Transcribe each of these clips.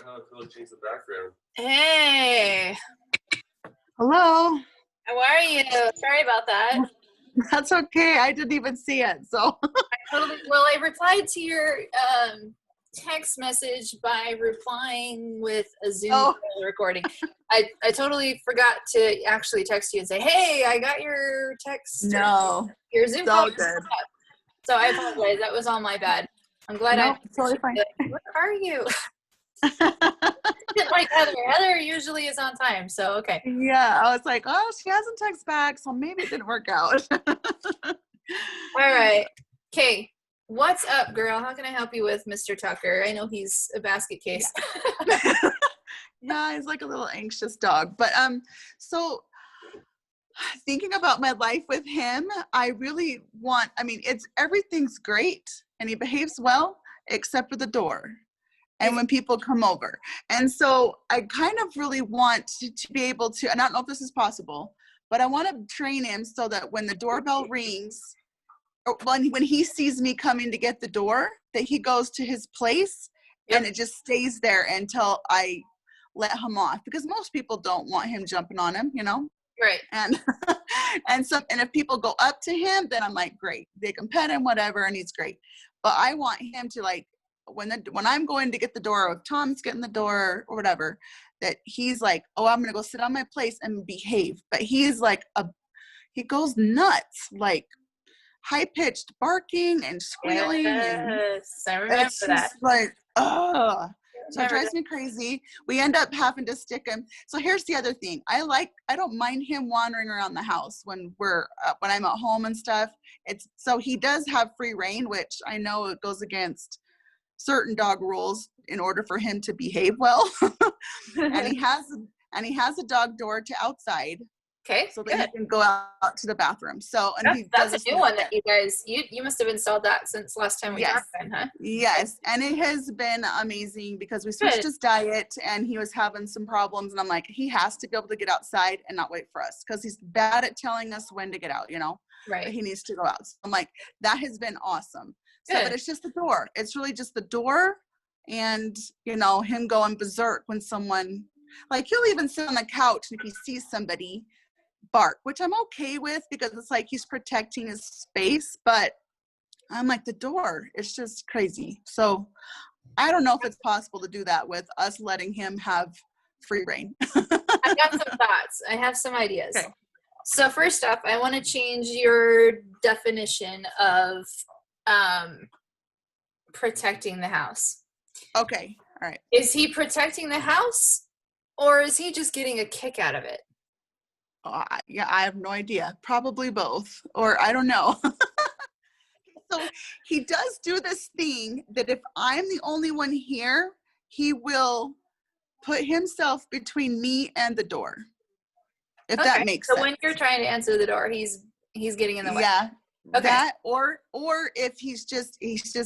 How cool, change the background. Hey, Hello. how are you? Sorry about that. That's okay. I didn't even see it. So I replied to your text message by replying with a Zoom call recording. I totally forgot to actually text you and say, hey, I got your text. No. Your Zoom So call. good. So I apologize. That was all my bad. I'm glad totally fine. Where are you? Like Heather usually is on time, so okay. Yeah, I was like, oh, she hasn't texted back, so maybe it didn't work out. All right. Okay. What's up, girl? How can I help you with Mr. Tucker? I know he's a basket case. Yeah, he's like a little anxious dog. But so thinking about my life with him, I really everything's great and he behaves well, except for the door. And when people come over. And so I kind of really want to be able to, and I don't know if this is possible, but I want to train him so that when the doorbell rings, or when he sees me coming to get the door, that he goes to his place and it just stays there until I let him off. Because most people don't want him jumping on him, you know? Right. And and if people go up to him, then I'm like, great. They can pet him, whatever, and he's great. But I want him to, like, when I'm going to get the door, or if Tom's getting the door or whatever, that he's like, oh, I'm gonna go sit on my place and behave. But he's like he goes nuts, like high-pitched barking and squealing. Yes, I remember it's that. just like, ugh. So it drives me crazy. We end up having to stick him. So here's the other thing. I don't mind him wandering around the house when I'm at home and stuff. So he does have free reign, which I know it goes against certain dog rules in order for him to behave well. and he has a dog door to outside. Okay. So that he can go out to the bathroom. So that's a new one that you guys you must have installed that since last time we talked then, huh? Yes. And it has been amazing because we switched his diet and he was having some problems, and I'm like, he has to be able to get outside and not wait for us because he's bad at telling us when to get out, you know. Right. But he needs to go out. So I'm like, that has been awesome. So, but it's just the door. It's really just the door and, you know, him going berserk when someone, like, he'll even sit on the couch and if he sees somebody bark, which I'm okay with because it's like he's protecting his space, but I'm like, the door, it's just crazy. So I don't know if it's possible to do that with us letting him have free reign. I got some thoughts. I have some ideas. Okay. So first off, I want to change your definition of protecting the house. Okay. All right. Is he protecting the house or is he just getting a kick out of it? Yeah, I have no idea. Probably both, or I don't know. So he does do this thing that if I'm the only one here, he will put himself between me and the door. If that makes sense. So when you're trying to answer the door, he's getting in the way. Yeah. Okay. That or if he's just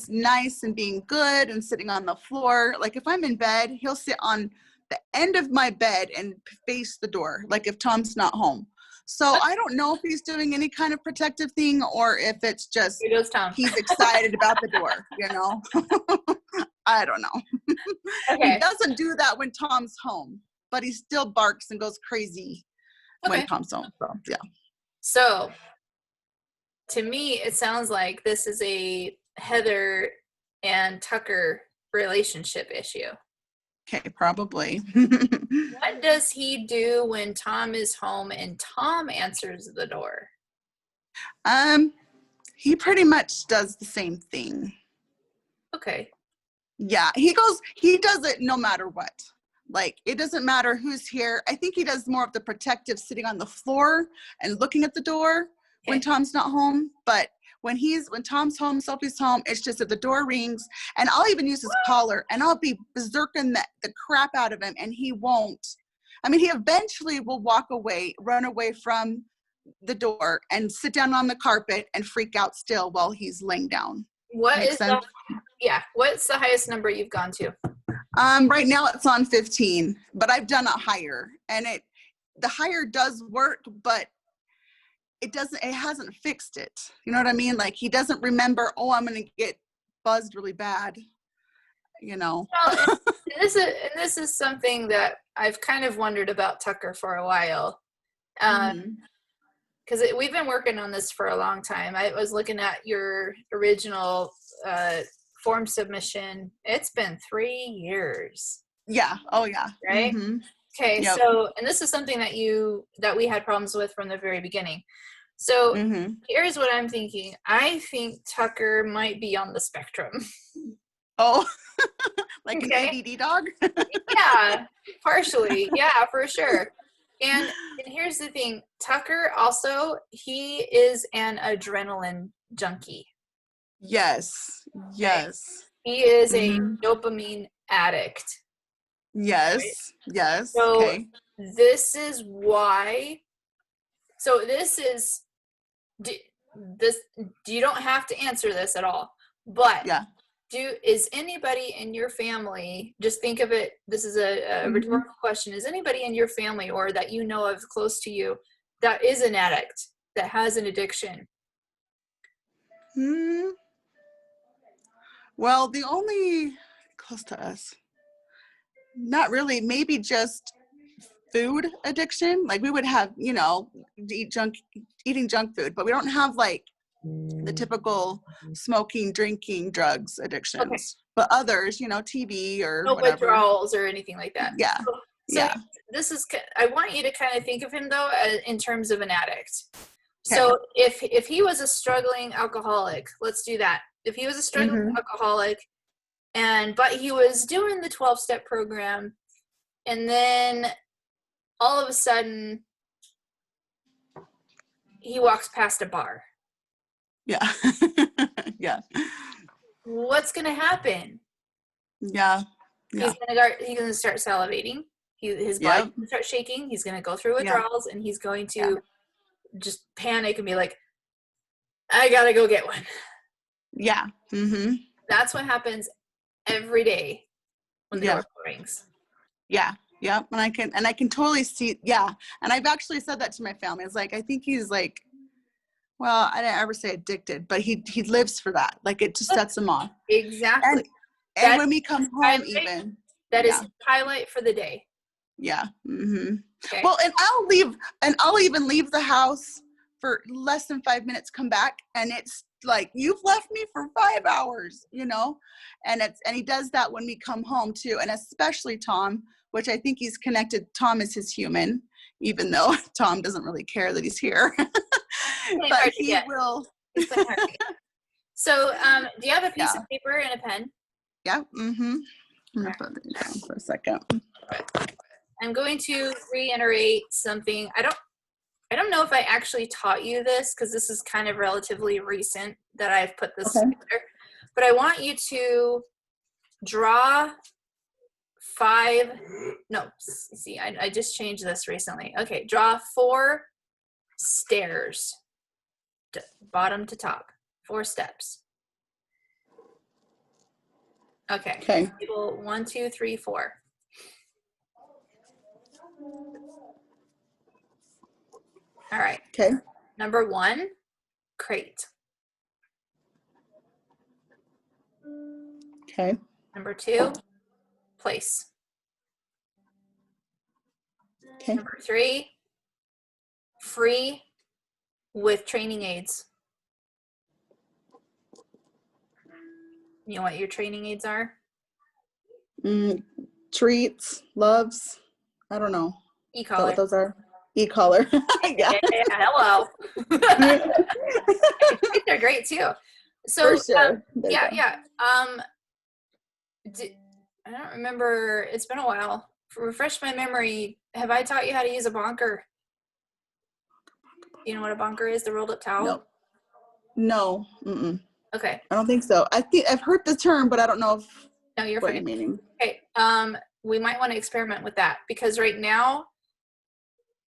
nice and being good and sitting on the floor. Like if I'm in bed, he'll sit on the end of my bed and face the door, like if Tom's not home. So I don't know if he's doing any kind of protective thing or if it's just he's excited about the door, you know. I don't know. Okay. He doesn't do that when Tom's home, but he still barks and goes crazy when Tom's home. So yeah. So to me, it sounds like this is a Heather and Tucker relationship issue. Okay, probably. What does he do when Tom is home and Tom answers the door? He pretty much does the same thing. Okay. Yeah, he does it no matter what. Like, it doesn't matter who's here. I think he does more of the protective sitting on the floor and looking at the door when Tom's not home. But when Tom's home, Sophie's home, it's just that the door rings, and I'll even use his collar, and I'll be berserking the crap out of him, and he won't. I mean, he eventually will run away from the door, and sit down on the carpet and freak out still while he's laying down. What's the highest number you've gone to? Right now it's on 15, but I've done it higher, and the higher does work, but it hasn't fixed it. You know what I mean? Like, he doesn't remember, oh, I'm going to get buzzed really bad. Well, and this is something that I've kind of wondered about Tucker for a while. Because we've been working on this for a long time. I was looking at your original form submission. It's been 3 years. Yeah. Oh, yeah. Right? Okay, Yep. so, and this is something that we had problems with from the very beginning. So here's what I'm thinking. I think Tucker might be on the spectrum. Oh, like an ADD dog? Yeah, partially. Yeah, for sure. And here's the thing. Tucker also, he is an adrenaline junkie. Yes. Yes. He is a dopamine addict. Yes. Right? Yes. So okay. This is why. So this is you don't have to answer this at all, but yeah. Is anybody in your family, just think of it, this is a rhetorical question, is anybody in your family or that you know of close to you that is an addict, that has an addiction? Well, the only close to us, not really, maybe just food addiction. Like we would have, eating junk food, but we don't have like the typical smoking, drinking, drugs addictions. Okay. But others, TV or no whatever. withdrawals or anything like that. Yeah. So this is, I want you to kind of think of him though in terms of an addict. Okay. So if he was a struggling alcoholic, let's do that. If he was a struggling alcoholic but he was doing the 12-step program, and then all of a sudden he walks past a bar. Yeah. Yeah. What's going to happen? Yeah. He's going to start salivating. His body's going to start shaking. He's going to go through withdrawals, and he's going to just panic and be like, I got to go get one. Yeah. That's what happens every day when the door rings. Yeah. Yeah. And I can totally see. Yeah. And I've actually said that to my family. It's like, I think he's like, well, I didn't ever say addicted, but he lives for that. Like it just sets him off. Exactly. And when we come home even. That is highlight for the day. Yeah. Okay. Well, and I'll even leave the house for less than 5 minutes, come back, and it's like, you've left me for 5 hours, and he does that when we come home too. And especially Tom, which I think he's connected. Tom is his human, even though Tom doesn't really care that he's here. But he will. So, do you have a piece of paper and a pen? Yeah. I'm gonna put it down for a second. I'm going to reiterate something. I don't know if I actually taught you this, because this is kind of relatively recent that I've put this together. But I want you to draw 5. No, see, I just changed this recently. Okay, draw 4 stairs, bottom to top, 4 steps. Okay. Table 1, 2, 3, 4. All right. Okay. Number 1, crate. Okay. Number 2, place. Okay. Number 3, free with training aids. You know what your training aids are? Treats, loves, I don't know. E-collar. What those are? E-collar. Yeah, hello. They're great too. So for sure. I don't remember. It's been a while. Refresh my memory. Have I taught you how to use a bonker? You know what a bonker is? The rolled up towel? No. Mm-mm. Okay. I don't think so. I think I've heard the term, but I don't know what you're meaning. Okay. We might want to experiment with that, because right now,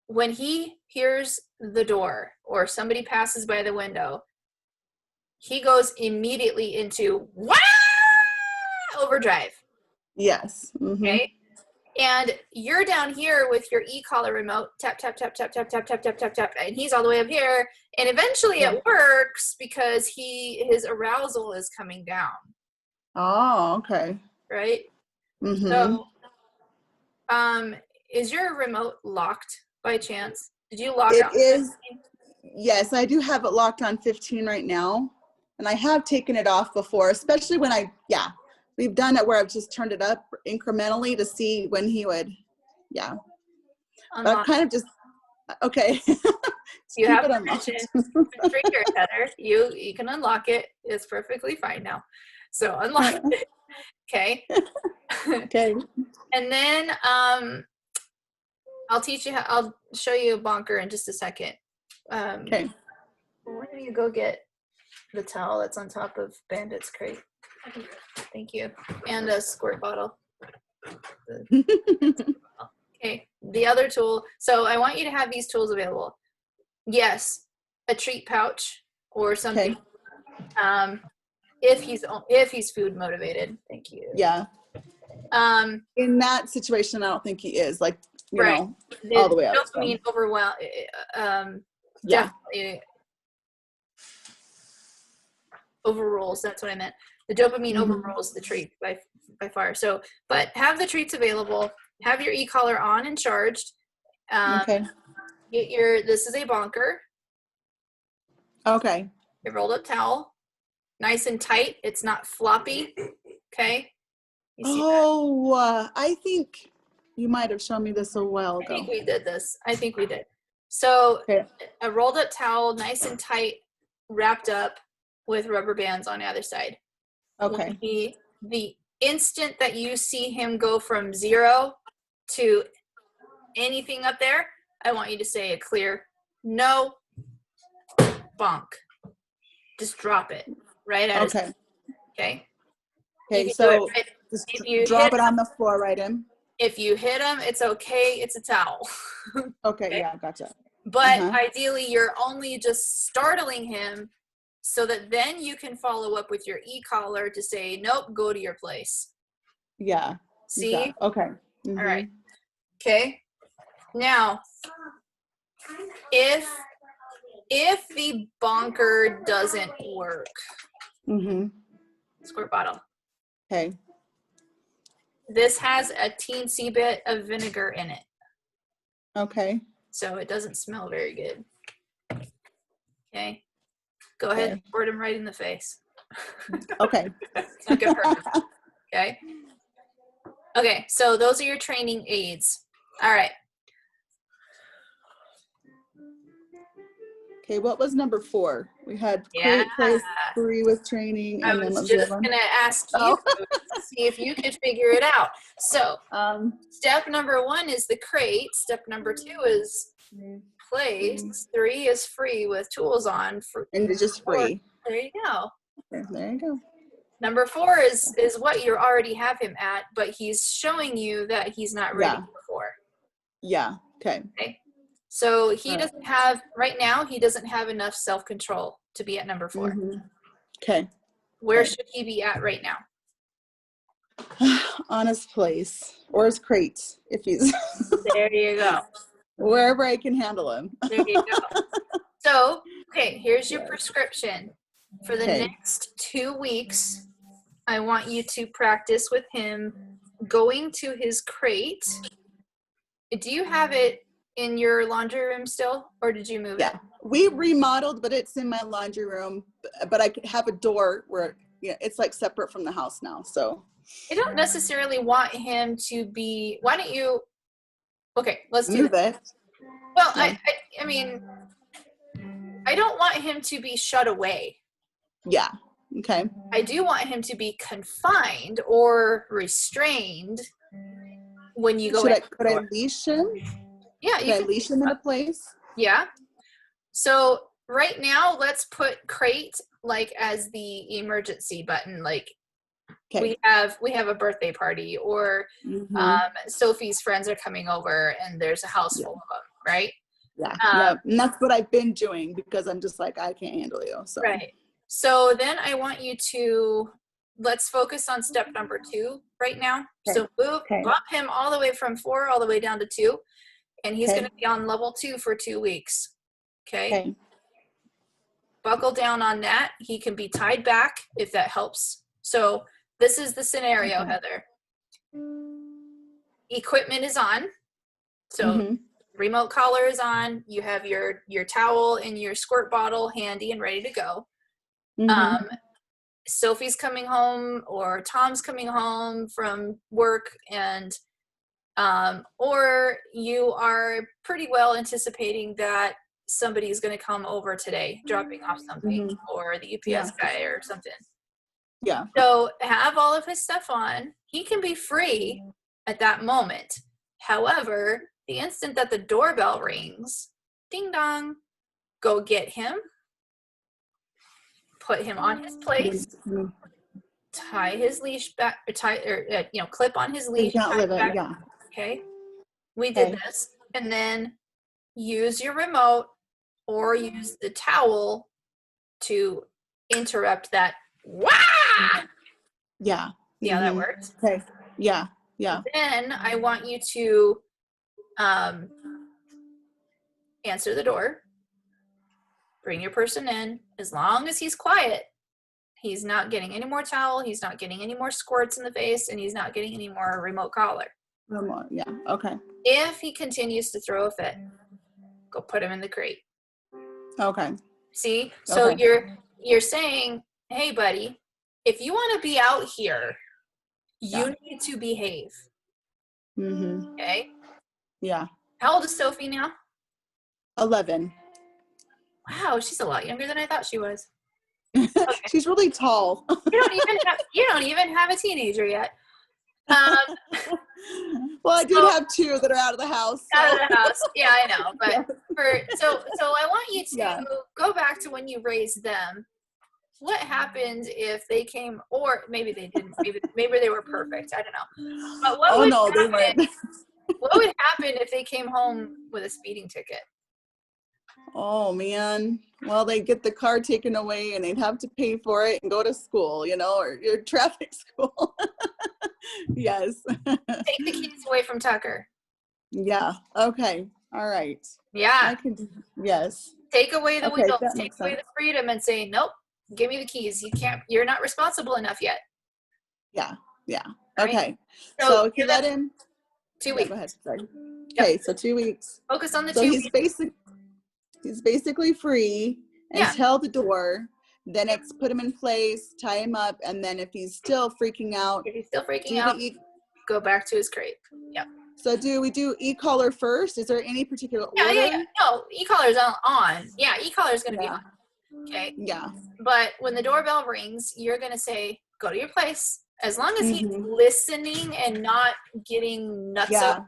when he hears the door or somebody passes by the window, he goes immediately into overdrive. Yes. Okay. And you're down here with your e-collar remote, tap, tap, tap, tap, tap, tap, tap, tap, tap, tap, and he's all the way up here. And eventually it works because his arousal is coming down. Oh, okay. right? Mm-hmm. So, is your remote locked by chance? Did you log It out? is. Yes, I do have it locked on 15 right now. And I have taken it off before, especially when we've done it where I've just turned it up incrementally to see when he would, But I've Unlock. kind of just, okay. You Keep have it unlocked. permission. Trigger, Heather. You can unlock it. It's perfectly fine now. So unlock it. Okay. Okay. And then I'll show you a bonker in just a second. Okay. Why don't you go get the towel that's on top of Bandit's crate? Thank you. And a squirt bottle. Okay. The other tool. So I want you to have these tools available. Yes, a treat pouch or something. Okay. If he's food motivated. Thank you. Yeah. In that situation, I don't think he is, like, you know, all the way up. Dopamine overwhelm. Definitely overrules. That's what I meant. The dopamine overrules the treat by far. So, but have the treats available. Have your e-collar on and charged. Okay. This is a bonker. Okay. Your rolled up towel, nice and tight. It's not floppy. Okay. You see that? I think you might have shown me this a while ago. I think we did this. I think we did. So Okay. a rolled up towel, nice and tight, wrapped up with rubber bands on the other side. Okay. The instant that you see him go from 0 to anything up there, I want you to say a clear no, bonk. Just drop it right at his Okay. Okay. Okay. So just drop it on the floor, right in. If you hit him, it's okay. It's a towel. Okay. Yeah. Gotcha. But ideally, you're only just startling him so that then you can follow up with your e-collar to say, nope, go to your place. Yeah. See? Yeah. Okay. All right. Okay. Now, if the bonker doesn't work, squirt bottle. Okay. This has a teensy bit of vinegar in it. Okay. So it doesn't smell very good. Okay. Go ahead and squirt him right in the face. Okay. It's not gonna hurt him. Okay. Okay, so those are your training aids. All right. Okay, what was number 4? We had crate place, free with training, and then what was the other one? I was just gonna ask you to see if you could figure it out. So step number 1 is the crate. Step number 2 is place. 3 is free with tools on. And it's just free. There you go. Okay, there you go. Number 4 is what you already have him at, but he's showing you that he's not ready for. Yeah. Okay. So he doesn't have, right now, he doesn't have enough self-control to be at number 4. Okay. Where should he be at right now? On his place or his crate, if he's There you go. Wherever I can handle him. There you go. So, okay, here's your prescription. For the next 2 weeks, I want you to practice with him going to his crate. Do you have it in your laundry room still, or did you move it? Yeah, we remodeled, but it's in my laundry room. But I have a door where it's like separate from the house now. So I don't necessarily want him to be. Why don't you? Okay, let's do that. Well, I mean, I don't want him to be shut away. Yeah. Okay. I do want him to be confined or restrained when you go. Could I leash him? Yeah, you can leash him in a place. Yeah. So right now, let's put crate like as the emergency button. Like we have a birthday party, or Sophie's friends are coming over, and there's a house full of them, right? Yeah. And that's what I've been doing because I'm just like, I can't handle you. So. Right. So then I want you to, let's focus on step number 2 right now. So bump him all the way from 4 all the way down to 2. And he's going to be on level 2 for 2 weeks. Okay. Buckle down on that. He can be tied back if that helps. So this is the scenario, Okay. Heather. Equipment is on. So Mhm. remote collar is on. You have your towel and your squirt bottle handy and ready to go. Mhm. Sophie's coming home or Tom's coming home from work, and or you are pretty well anticipating that somebody's going to come over today dropping off something, Mhm. or the Yeah. UPS guy or something. Yeah. So have all of his stuff on. He can be free at that moment. However, the instant that the doorbell rings, ding dong, go get him, put him on his place, Mhm. tie his leash back, clip on his leash, He's not tie it living. back. Yeah. Okay, we did Okay. this, and then use your remote or use the towel to interrupt that. Wah! Yeah. See how that Mhm. works? Okay. Yeah. Yeah. Then I want you to answer the door, bring your person in. As long as he's quiet, he's not getting any more towel, he's not getting any more squirts in the face, and he's not getting any more remote collar. No more. Yeah. Okay. If he continues to throw a fit, go put him in the crate. Okay. See? So Okay. you're saying, hey buddy, if you want to be out here, you Yeah. need to behave. Mhm. Okay? Yeah. How old is Sophie now? 11. Wow, she's a lot younger than I thought she was. She's really tall. You don't even have a teenager yet. Well, I did So- have 2 that are out of the house. Out So. of the house. Yeah, I know. But Yeah. so I want you to Yeah. go back to when you raised them. What happened if they came, or maybe they didn't, maybe they were perfect. I don't know. But Oh no, they weren't. what would happen if they came home with a speeding ticket? Oh man. Well, they'd get the car taken away and they'd have to pay for it and go to school, or your traffic school. Yes. Take the keys away from Tucker. Yeah. Okay. All right. Yeah. I can. Yes. Take away the Okay, wheels, that take makes away sense. the freedom, and say, nope, give me the keys. You're not responsible enough yet. Yeah. Yeah. Right? Okay. So So he give let them him. 2 Yeah, weeks. go ahead. Sorry. Yep. Okay. So 2 weeks. Focus on the So 2 he's weeks. basically free Yeah. until the door. Then it's put him in place, tie him up, and then if he's still freaking out, If he's still freaking do out, the go back to his crate. Yep. So do we do e-collar first? Is there any particular Yeah, order? yeah. No, e-collar's on. Yeah, e-collar's going to be Yeah. on. Okay. Yeah. But when the doorbell rings, you're going to say, go to your place. As long as he's Mhm. listening and not getting nuts Yeah. up,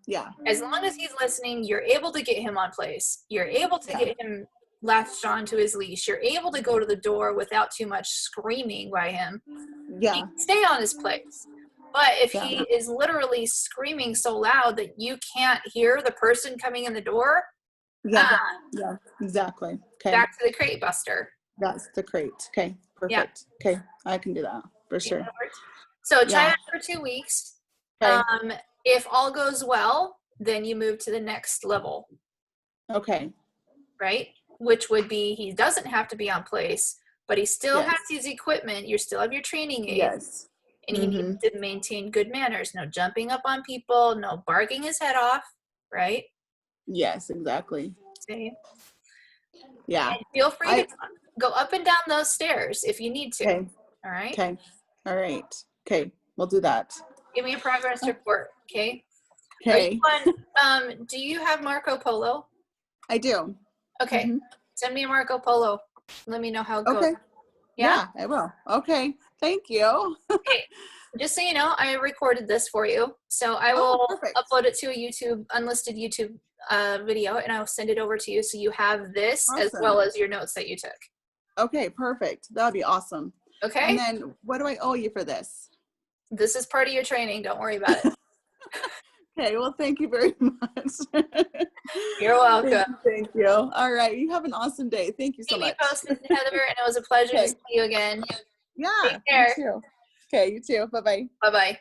Yeah. as long as he's listening, you're able to get him on place. You're able to Yeah. get him latched onto his leash. You're able to go to the door without too much screaming by him. He Yeah. can stay on his place. But if Yeah. he is literally screaming so loud that you can't hear the person coming in the door, Yeah. Yeah. Exactly. Okay. back to the crate buster. That's the crate. Okay. Perfect. Okay. I can do that for See sure. how that works? So try Yeah. it for 2 weeks. Okay. If all goes well, then you move to the next level, Okay. right? Which would be he doesn't have to be on place, but he still Yes. has his equipment. You still have your training aids. Yes. And he needs to maintain good manners. No jumping up on people, no barking his head off, right? Yes, exactly. See? Yeah. And feel free to go up and down those stairs if you need to. Okay. All right? Okay. All right. Okay. We'll do that. Give me a progress report, okay? Okay. Do you have Marco Polo? I do. Okay. Mhm. Send me a Marco Polo. Let me know how it goes. Okay. Yeah? I will. Okay. Thank you. Okay. Just so you know, I recorded this for you. So I Oh, will perfect. upload it to a unlisted YouTube video, and I'll send it over to you so you have this as Awesome. well as your notes that you took. Okay, perfect. That would be awesome. Okay? And then what do I owe you for this? This is part of your training. Don't worry about it. Okay, well, thank you very much. You're welcome. Thank you. All right. You have an awesome day. Thank you so Keep me much. posted, Heather, and it was a pleasure to Okay. see you again. Yeah. Take care. You too. Okay, you too. Bye-bye. Bye-bye.